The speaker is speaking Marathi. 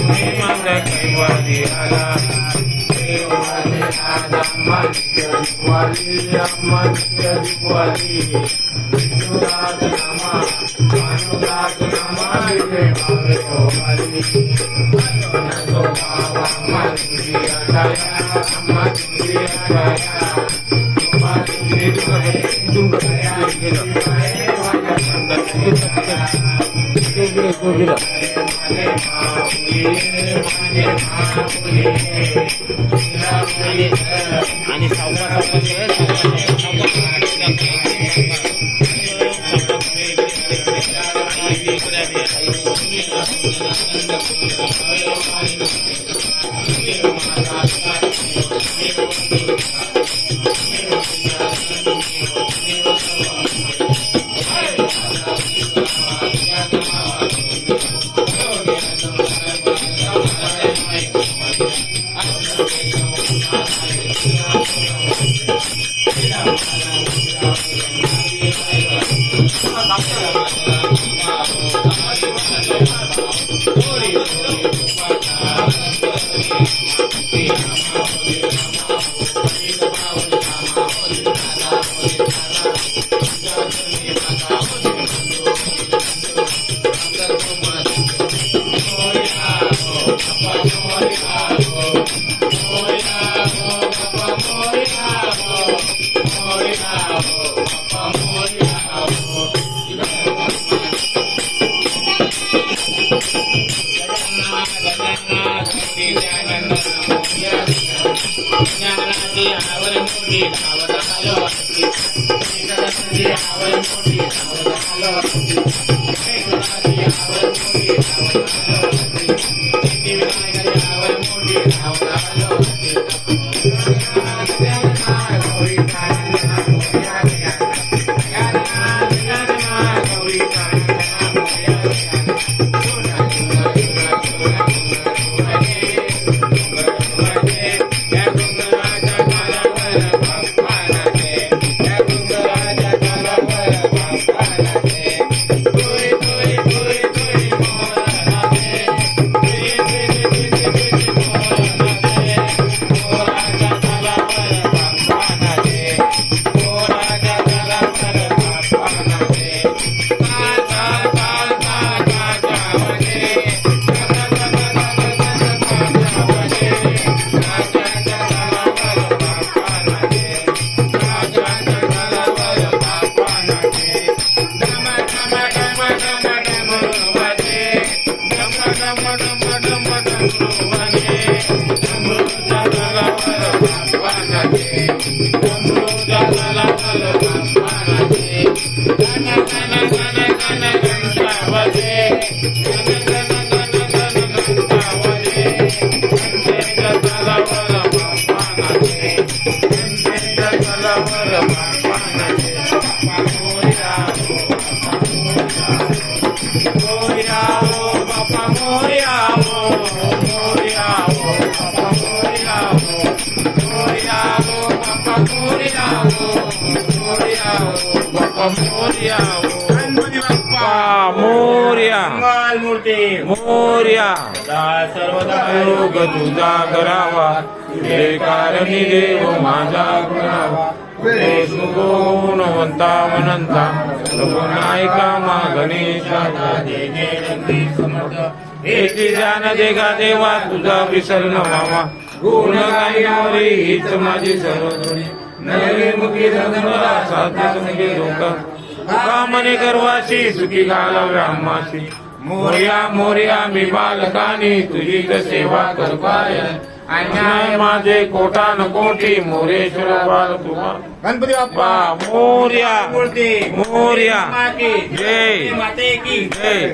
माझा कैवारी आला देवाने आला मत्य दिवाली विष्णुदास नामा भानुदास नामा विजय भावे गोवाली तो बाबा मधुरी अडाया अम्मा तुझी अडाया तुम्हा तुझी दुर्गया आणि मोर्या सर्वदा योग तुझा करावा तुझे कारणी देव माझा गुणावा गुणवंता वनंता नायका मा गणेशा एकी जान देगा देवा तुझा विसर न व्हावा गुण गायनारे हीच माझी सर्वजणी नयने मुखी धनमला साध्य मुखी लोका तुका मने गर्वाशी सुखी घालाव्या आम्हाशी मोर्या मोर्या मी बालकानी तुझी सेवा करपाय अन्याय माझे कोटान कोटी मोरेश्वर बाल तुमा गणपती बाप्पा मोर्या मूर्ती मोर्या माते जय माते की जय